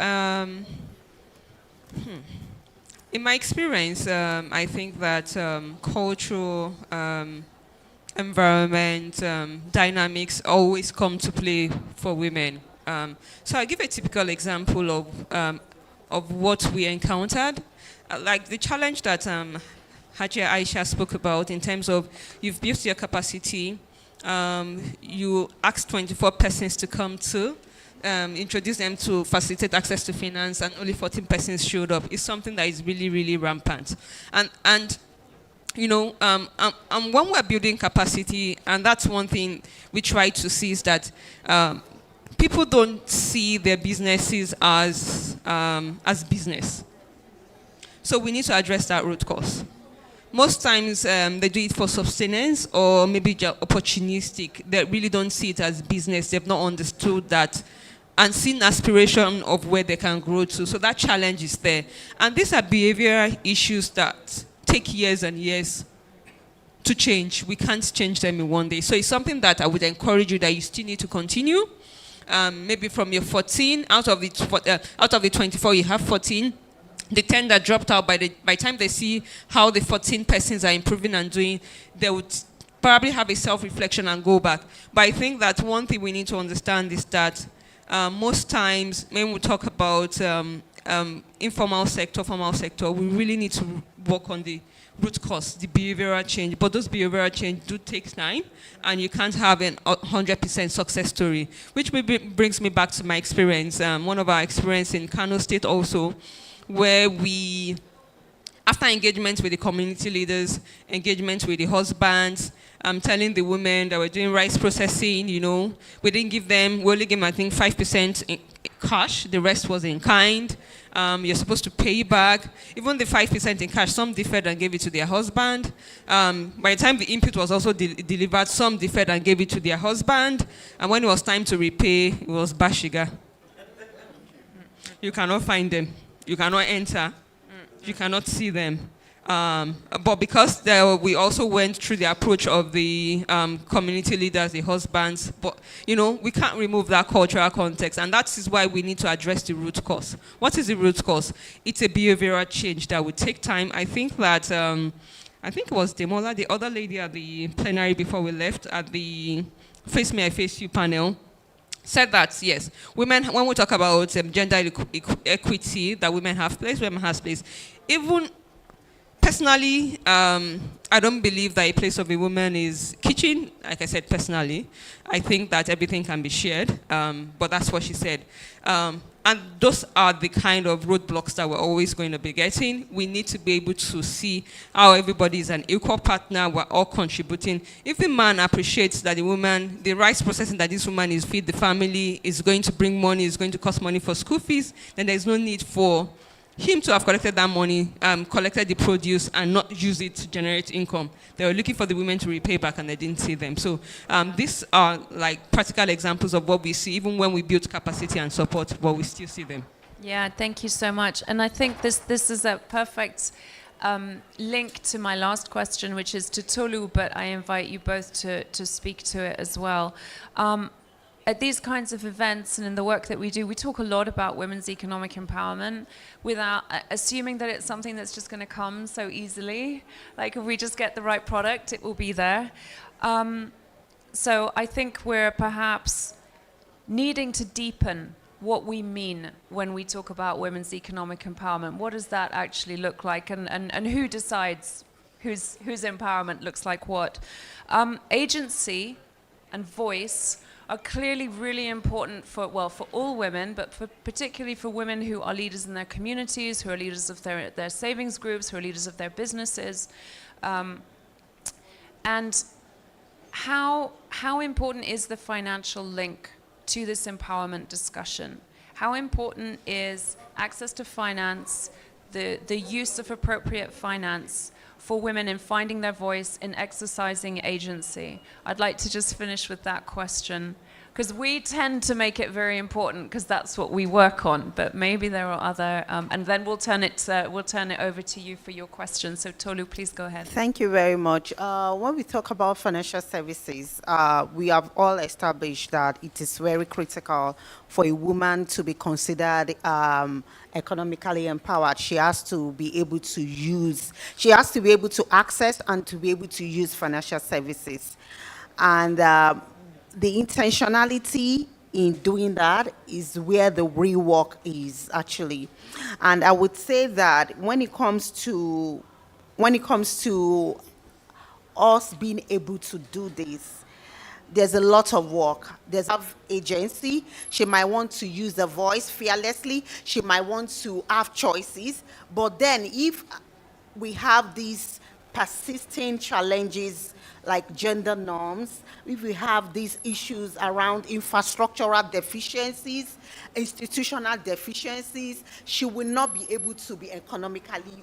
In my experience, I think that cultural environment, dynamics always come to play for women. So I'll give a typical example of what we encountered. Like the challenge that Hajia Aisha spoke about in terms of you've built your capacity, you asked 24 persons to come to, introduce them to facilitate access to finance, and only 14 persons showed up. It's something that is really, really rampant. And when we're building capacity, and that's one thing we try to see, is that people don't see their businesses as business. So we need to address that root cause. Most times they do it for sustenance or maybe just opportunistic. They really don't see it as business. They've not understood that unseen aspiration of where they can grow to. So that challenge is there. And these are behavioral issues that take years and years to change. We can't change them in one day. So it's something that I would encourage you that you still need to continue. Maybe from your 14, out of the 24, you have 14. The 10 that dropped out, by the time they see how the 14 persons are improving and doing, they would probably have a self-reflection and go back. But I think that one thing we need to understand is that most times when we talk about informal sector, formal sector, we really need to work on the root cause, the behavioral change. But those behavioral change do take time, and you can't have an 100% success story, which maybe brings me back to my experience. One of our experience in Kano State also, where we, after engagement with the community leaders, engagement with the husbands, telling the women that we're doing rice processing, we didn't give them, we only gave them, I think, 5% in cash, the rest was in kind. You're supposed to pay back. Even the 5% in cash, some deferred and gave it to their husband. By the time the input was also delivered, some deferred and gave it to their husband. And when it was time to repay, it was bashiga. You cannot find them. You cannot enter. You cannot see them. But because we also went through the approach of the community leaders, the husbands, but we can't remove that cultural context, and that is why we need to address the root cause. What is the root cause? It's a behavioral change that would take time. I think that I think it was Demola, the other lady at the plenary before we left at the Face Me, I Face You panel, said that, yes, women, when we talk about gender equity, that women have place, women have place. Even personally, I don't believe that a place of a woman is kitchen. Like I said, personally, I think that everything can be shared, but that's what she said. And those are the kind of roadblocks that we're always going to be getting. We need to be able to see how everybody is an equal partner, we're all contributing. If the man appreciates that the woman, the rice processing that this woman is feed the family is going to bring money, is going to cost money for school fees, then there's no need for him to have collected that money, collected the produce, and not use it to generate income. They were looking for the women to repay back, and they didn't see them. So these are like practical examples of what we see, even when we build capacity and support, but we still see them. Yeah, thank you so much. And I think this is a perfect link to my last question, which is to Tolu, but I invite you both to speak to it as well. At these kinds of events and in the work that we do, we talk a lot about women's economic empowerment without assuming that it's something that's just going to come so easily. Like if we just get the right product, it will be there. So I think we're perhaps needing to deepen what we mean when we talk about women's economic empowerment. What does that actually look like, and who decides whose empowerment looks like what? Agency and voice are clearly really important for all women, but particularly for women who are leaders in their communities, who are leaders of their savings groups, who are leaders of their businesses. And how important is the financial link to this empowerment discussion? How important is access to finance, the use of appropriate finance for women in finding their voice, in exercising agency? I'd like to just finish with that question, because we tend to make it very important because that's what we work on, but maybe there are other, and then we'll turn it over to you for your questions. So Tolu, please go ahead. Thank you very much. When we talk about financial services, we have all established that it is very critical for a woman to be considered economically empowered. She has to be able to access and to be able to use financial services. And the intentionality in doing that is where the real work is, actually. And I would say that when it comes to us being able to do this, there's a lot of work. There's agency. She might want to use the voice fearlessly. She might want to have choices. But then if we have these persisting challenges like gender norms, if we have these issues around infrastructural deficiencies, institutional deficiencies, she will not be able to be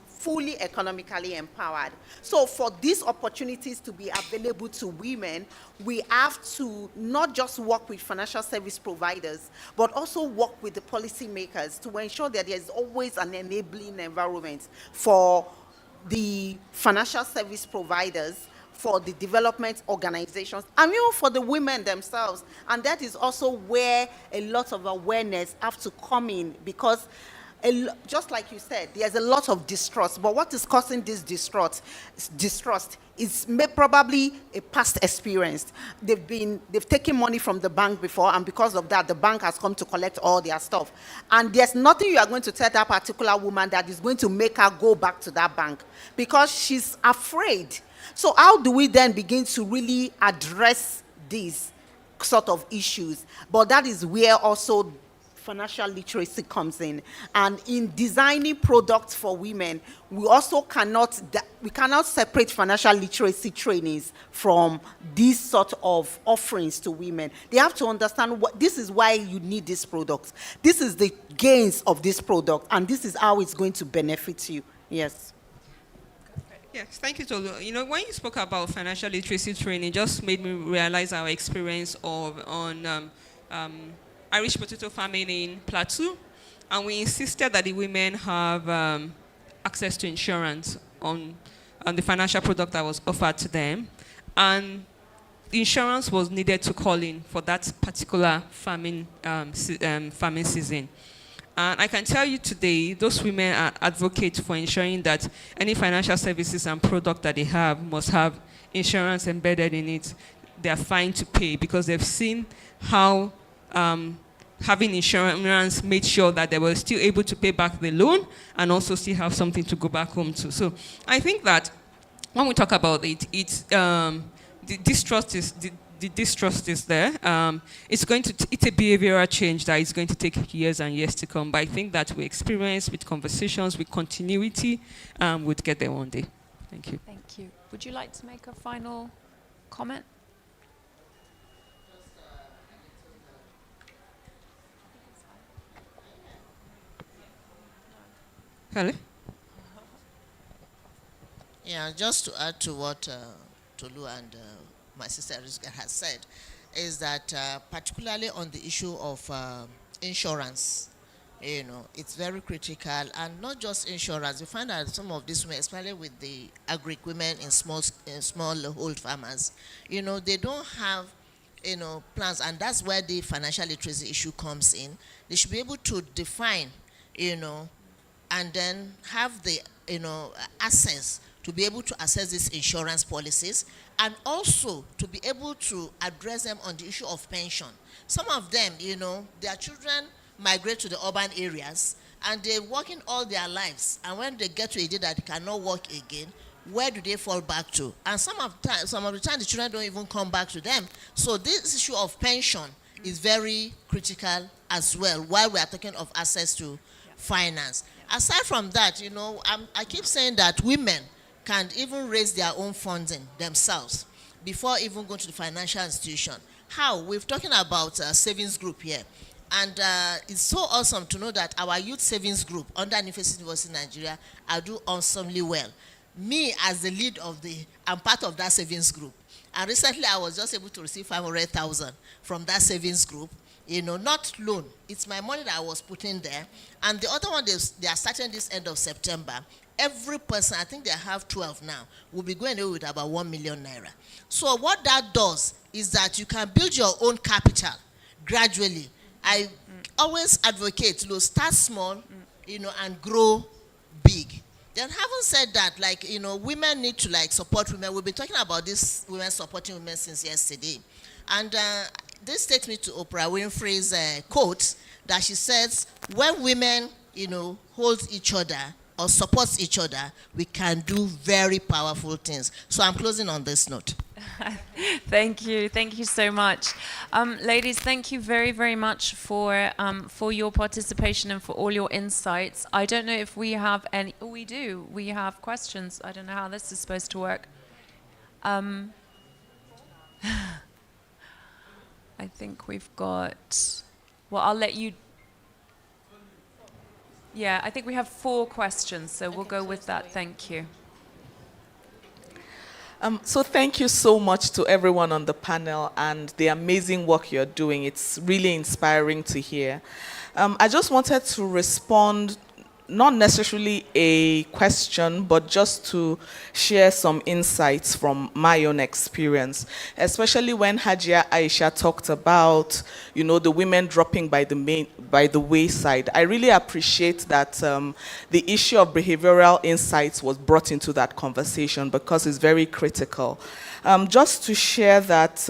fully economically empowered. So for these opportunities to be available to women, we have to not just work with financial service providers, but also work with the policymakers to ensure that there is always an enabling environment for the financial service providers, for the development organizations, and even for the women themselves. And that is also where a lot of awareness have to come in, because just like you said, there's a lot of distrust. But what is causing this distrust is probably a past experience. They've taken money from the bank before, and because of that, the bank has come to collect all their stuff. And there's nothing you are going to tell that particular woman that is going to make her go back to that bank, because she's afraid. So how do we then begin to really address these sort of issues? But that is where also financial literacy comes in. And in designing products for women, we also cannot separate financial literacy trainings from these sort of offerings to women. They have to understand this is why you need this product. This is the gains of this product, and this is how it's going to benefit you. Yes. Yes, thank you, Tolu. You know, when you spoke about financial literacy training, it just made me realize our experience on Irish potato farming in Plateau, and we insisted that the women have access to insurance on the financial product that was offered to them, and the insurance was needed to call in for that particular farming season. And I can tell you today, those women are advocates for ensuring that any financial services and product that they have must have insurance embedded in it. They are fine to pay, because they've seen how having insurance made sure that they were still able to pay back the loan and also still have something to go back home to. So I think that when we talk about it, the distrust is there. It's a behavioral change that is going to take years and years to come. But I think that we experience with conversations, with continuity, we'd get there one day. Thank you. Thank you. Would you like to make a final comment? Hello? Yeah, just to add to what Tolu and my sister Rizka has said, is that particularly on the issue of insurance, you know, it's very critical. And not just insurance. We find that some of these women, especially with the agri women in smallhold farmers, you know, they don't have, you know, plans. And that's where the financial literacy issue comes in. They should be able to define, you know, and then have the, you know, access to be able to access these insurance policies, and also to be able to address them on the issue of pension. Some of them, you know, their children migrate to the urban areas and they're working all their lives, and when they get to a day that they cannot work again, where do they fall back to? And some of the time the children don't even come back to them. So this issue of pension is very critical as well, while we are talking of access to finance. Aside from that, you know, I keep saying that women can even raise their own funding themselves before even going to the financial institution. How? We're talking about a savings group here. And it's so awesome to know that our youth savings group under University Nigeria are doing awesomely well. Me, as the lead of I'm part of that savings group. And recently I was just able to receive 500,000 from that savings group. You know, not loan. It's my money that I was putting there. And the other one, they are starting this end of September. Every person, I think they have 12 now, will be going away with about 1 million naira. So what that does is that you can build your own capital gradually. I always advocate, you know, start small, you know, and grow big. Then having said that, like, you know, women need to like support women. We've been talking about this women supporting women since yesterday. And this takes me to Oprah Winfrey's quote that she says, when women, you know, hold each other or support each other, we can do very powerful things. So I'm closing on this note. Thank you so much. Ladies, thank you very, very much for your participation and for all your insights. I don't know if we have any, we do, we have questions. I don't know how this is supposed to work. I think we've got, well, I'll let you. Yeah, I think we have 4 questions, so we'll go with that. Thank you. So thank you so much to everyone on the panel and the amazing work you're doing. It's really inspiring to hear. I just wanted to respond, not necessarily a question, but just to share some insights from my own experience, especially when Hajia Aisha talked about, the women dropping by the wayside. I really appreciate that the issue of behavioral insights was brought into that conversation because it's very critical. Just to share that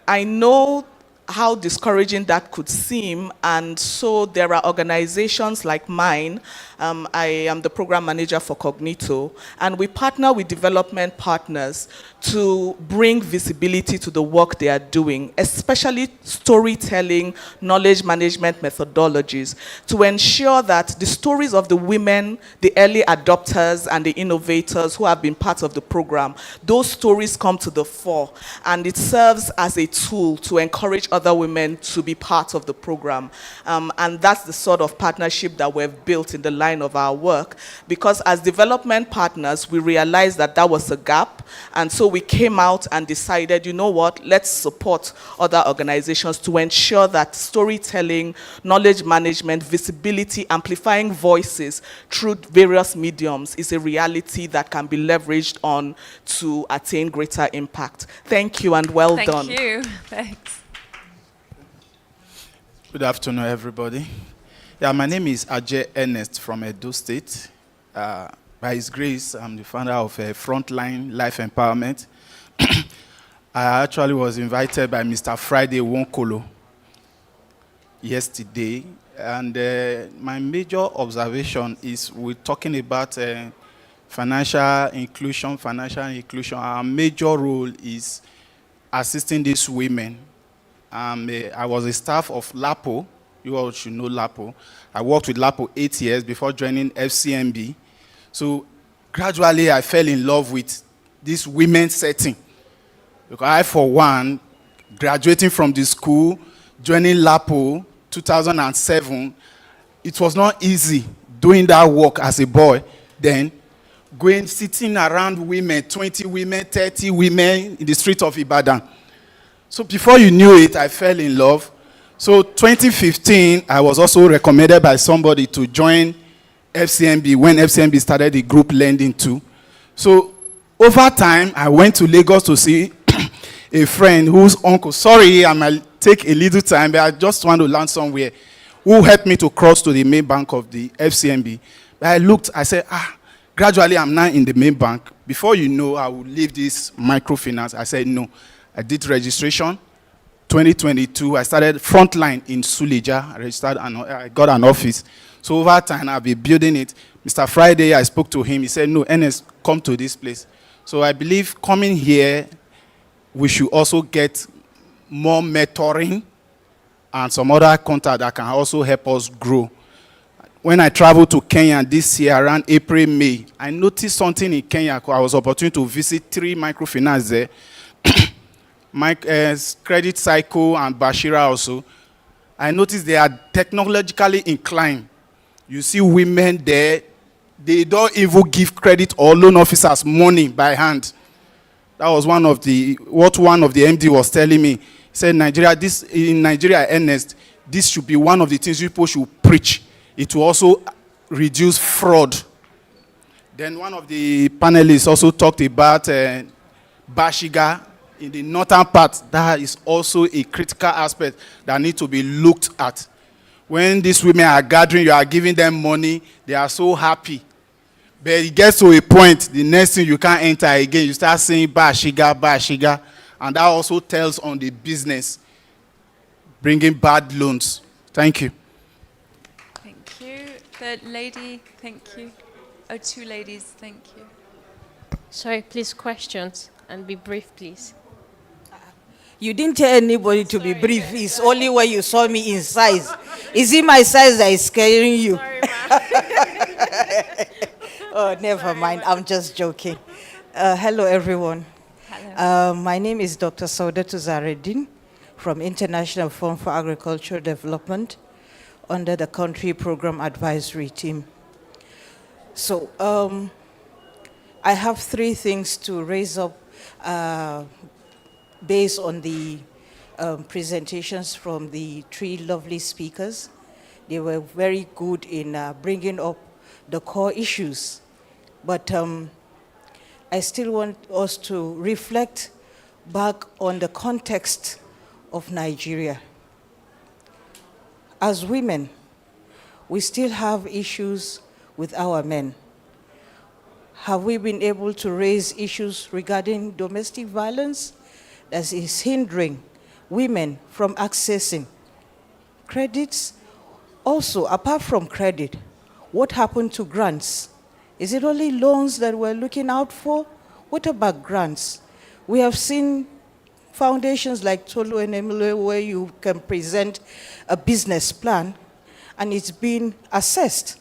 I know how discouraging that could seem, and so there are organizations like mine. I am the program manager for Cognito, and we partner with development partners to bring visibility to the work they are doing, especially storytelling, knowledge management methodologies, to ensure that the stories of the women, the early adopters, and the innovators who have been part of the program, those stories come to the fore, and it serves as a tool to encourage other women to be part of the program. And that's the sort of partnership that we've built in the line of our work, because as development partners, we realized that that was a gap, and so we came out and decided, you know what, let's support other organizations to ensure that storytelling, knowledge management, visibility, amplifying voices through various mediums is a reality that can be leveraged on to attain greater impact. Thank you and well done. Thank you. Thanks. Good afternoon, everybody. Yeah, my name is Ajay Ernest from Edo State. By His grace, I'm the founder of Frontline Life Empowerment. I actually was invited by Mr. Friday Wonkolo yesterday, and my major observation is we're talking about financial inclusion. Our major role is assisting these women. I was a staff of LAPO. You all should know LAPO. I worked with LAPO 8 years before joining FCMB. So gradually I fell in love with this women's setting. Because I, for one, graduating from the school, joining LAPO 2007, it was not easy doing that work as a boy then, sitting around women, 20 women, 30 women in the street of Ibadan. So before you knew it, I fell in love. So 2015, I was also recommended by somebody to join FCMB when FCMB started the group lending too. So over time, I went to Lagos to see a friend whose uncle, sorry, I might take a little time, but I just want to land somewhere, who helped me to cross to the main bank of the FCMB. But I looked, I said, gradually I'm now in the main bank. Before you know, I will leave this microfinance. I said, no. I did registration. 2022, I started Frontline in Suleja. I registered and I got an office. So over time, I've been building it. Mr. Friday, I spoke to him. He said, no, Ernest, come to this place. So I believe coming here, we should also get more mentoring and some other contact that can also help us grow. When I traveled to Kenya this year around April, May, I noticed something in Kenya. I was opportunity to visit 3 microfinance there. My Credit Cycle and Bashira also. I noticed they are technologically inclined. You see women there, they don't even give credit or loan officers money by hand. That was what one of the MD was telling me. He said, in Nigeria, Ernest, this should be one of the things people should preach. It will also reduce fraud. Then one of the panelists also talked about Bashiga in the northern part. That is also a critical aspect that needs to be looked at. When these women are gathering, you are giving them money, they are so happy. But it gets to a point, the next thing you can't enter again, you start saying Bashiga. And that also tells on the business, bringing bad loans. Thank you. Thank you. The lady, thank you. Oh, 2 ladies, thank you. Sorry, please, questions, and be brief, please. You didn't tell anybody to be brief. It's only when you saw me in size. Is it my size that is scaring you? Sorry, ma'am. Oh, never mind. I'm just joking. Hello, everyone. Hello. My name is Dr. Saudatu Zareddin from International Fund for Agricultural Development under the Country Program Advisory Team. So I have 3 things to raise up based on the presentations from the 3 lovely speakers. They were very good in bringing up the core issues. But I still want us to reflect back on the context of Nigeria. As women, we still have issues with our men. Have we been able to raise issues regarding domestic violence that is hindering women from accessing credits? Also, apart from credit, what happened to grants? Is it only loans that we're looking out for? What about grants? We have seen foundations like Tolu and Emile where you can present a business plan and it's been assessed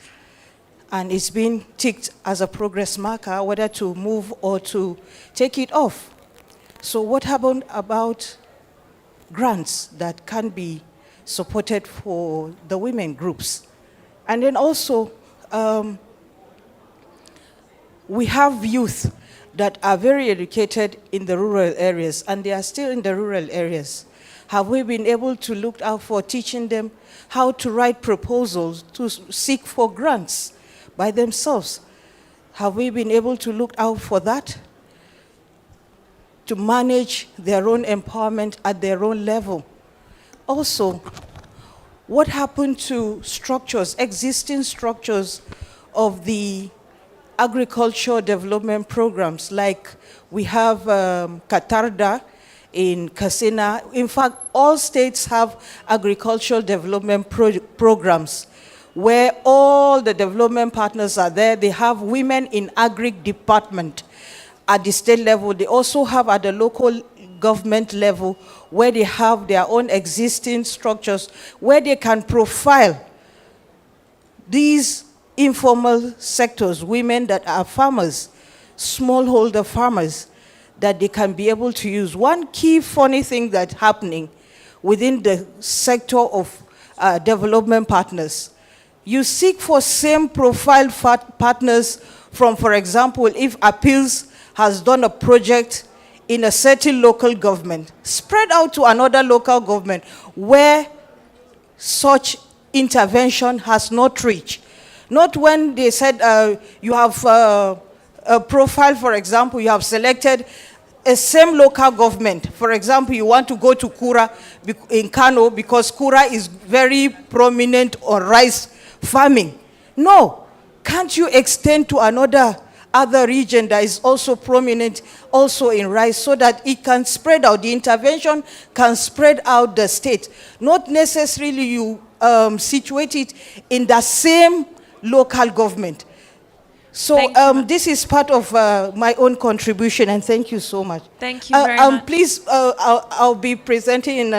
and it's been ticked as a progress marker whether to move or to take it off. So what happened about grants that can be supported for the women groups? And then also, we have youth that are very educated in the rural areas, and they are still in the rural areas. Have we been able to look out for teaching them how to write proposals to seek for grants by themselves? Have we been able to look out for that? To manage their own empowerment at their own level? Also, what happened to structures, existing structures of the agricultural development programs? Like we have Katarda in Katsina. In fact, all states have agricultural development programs where all the development partners are there. They have women in agri department at the state level. They also have at the local government level where they have their own existing structures where they can profile these informal sectors, women that are farmers, smallholder farmers, that they can be able to use. One key funny thing that's happening within the sector of development partners, you seek for same profile partners from, for example, if Appeals has done a project in a certain local government, spread out to another local government where such intervention has not reached. Not when they said you have a profile, for example, you have selected a same local government. For example, you want to go to Kura in Kano because Kura is very prominent on rice farming. No, can't you extend to other region that is also prominent also in rice so that it can spread out, the intervention can spread out the state. Not necessarily you situate it in the same local government. So this is part of my own contribution, and thank you so much. Thank you very much. Please, I'll be presenting in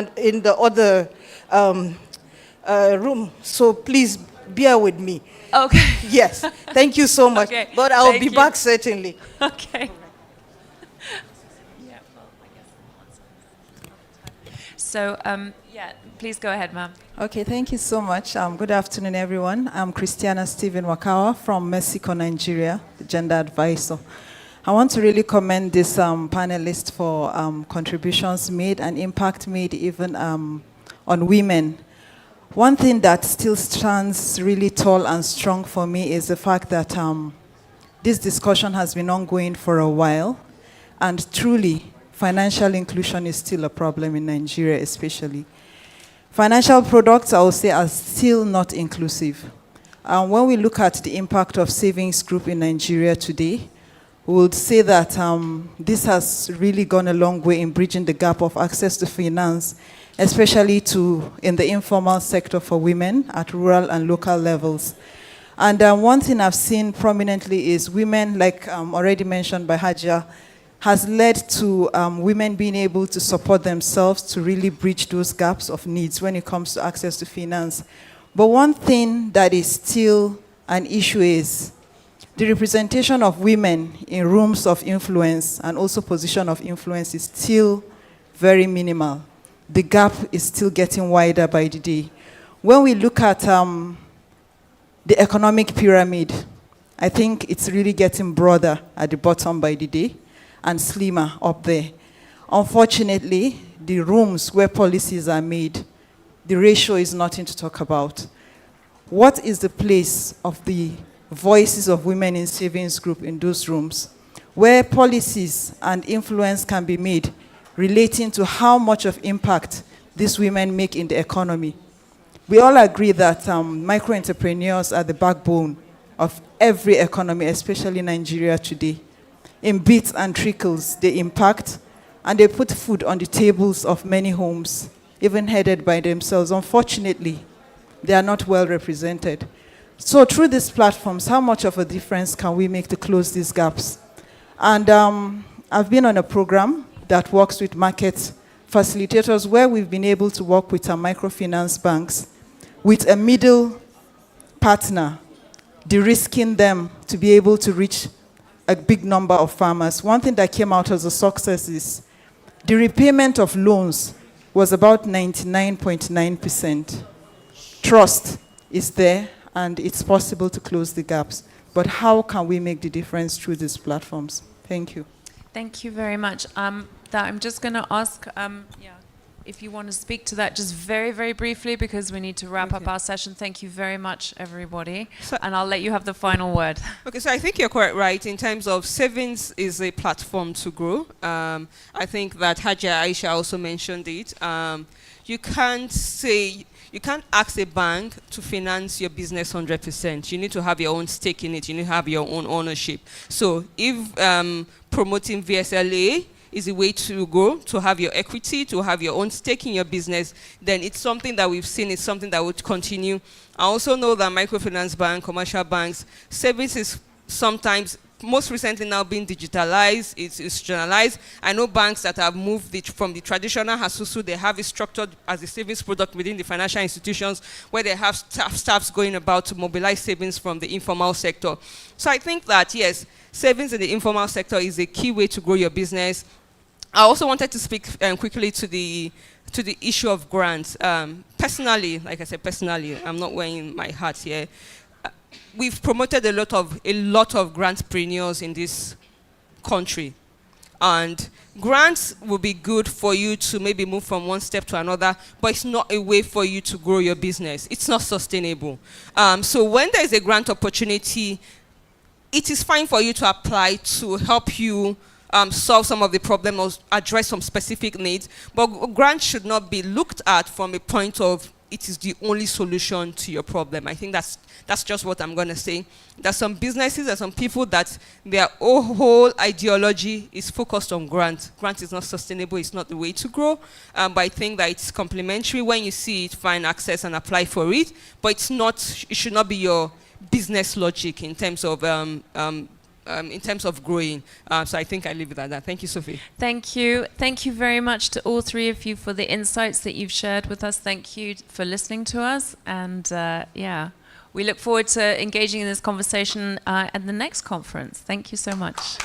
the other room, so please bear with me. Okay. Yes, thank you so much. Okay, But I'll thank be you. back certainly. Okay. So, yeah, please go ahead, ma'am. Okay, thank you so much. Good afternoon, everyone. I'm Christiana Stephen Wakawa from Mexico, Nigeria, the gender advisor. I want to really commend this panelists for contributions made and impact made even on women. One thing that still stands really tall and strong for me is the fact that this discussion has been ongoing for a while, and truly, financial inclusion is still a problem in Nigeria, especially. Financial products, I would say, are still not inclusive. When we look at the impact of savings group in Nigeria today, we would say that this has really gone a long way in bridging the gap of access to finance, especially in the informal sector for women at rural and local levels. And one thing I've seen prominently is women, like already mentioned by Hajia, has led to women being able to support themselves to really bridge those gaps of needs when it comes to access to finance. But one thing that is still an issue is the representation of women in rooms of influence and also position of influence is still very minimal. The gap is still getting wider by the day. When we look at the economic pyramid, I think it's really getting broader at the bottom by the day and slimmer up there. Unfortunately, the rooms where policies are made, the ratio is nothing to talk about. What is the place of the voices of women in savings group in those rooms, where policies and influence can be made relating to how much of impact these women make in the economy? We all agree that micro-entrepreneurs are the backbone of every economy, especially Nigeria today. In bits and trickles, they impact, and they put food on the tables of many homes, even headed by themselves. Unfortunately, they are not well represented. So through these platforms, how much of a difference can we make to close these gaps? And I've been on a program that works with market facilitators where we've been able to work with our microfinance banks with a middle partner, de-risking them to be able to reach a big number of farmers. One thing that came out as a success is the repayment of loans was about 99.9%. Trust is there, and it's possible to close the gaps. But how can we make the difference through these platforms? Thank you. Thank you very much. I'm just going to ask if you want to speak to that just very, very briefly, because we need to wrap up our session. Thank you very much, everybody. And I'll let you have the final word. Okay, so I think you're quite right in terms of savings is a platform to grow. I think that Haja Aisha also mentioned it. You can't ask a bank to finance your business 100%. You need to have your own stake in it. You need to have your own ownership. So if promoting VSLA is a way to go, to have your equity, to have your own stake in your business, then it's something that we've seen, it's something that would continue. I also know that microfinance bank, commercial banks, savings is sometimes, most recently now being digitalized, it's institutionalized. I know banks that have moved from the traditional Hasusu, they have it structured as a savings product within the financial institutions where they have staffs going about to mobilize savings from the informal sector. So I think that, yes, savings in the informal sector is a key way to grow your business. I also wanted to speak quickly to the issue of grants. Personally, like I said, I'm not wearing my hat here. We've promoted a lot of grantpreneurs in this country, and grants will be good for you to maybe move from one step to another, but it's not a way for you to grow your business. It's not sustainable. So when there is a grant opportunity, it is fine for you to apply to help you solve some of the problems or address some specific needs, but grants should not be looked at from a point of it is the only solution to your problem. I think that's just what I'm going to say. There's some businesses and some people that their whole ideology is focused on grant. Grant is not sustainable, it's not the way to grow, but I think that it's complementary. When you see it, find access and apply for it, but it should not be your business logic in terms of growing. So I think I leave it at that. Thank you, Sophie. Thank you. Thank you very much to all three of you for the insights that you've shared with us. Thank you for listening to us. And we look forward to engaging in this conversation at the next conference. Thank you so much.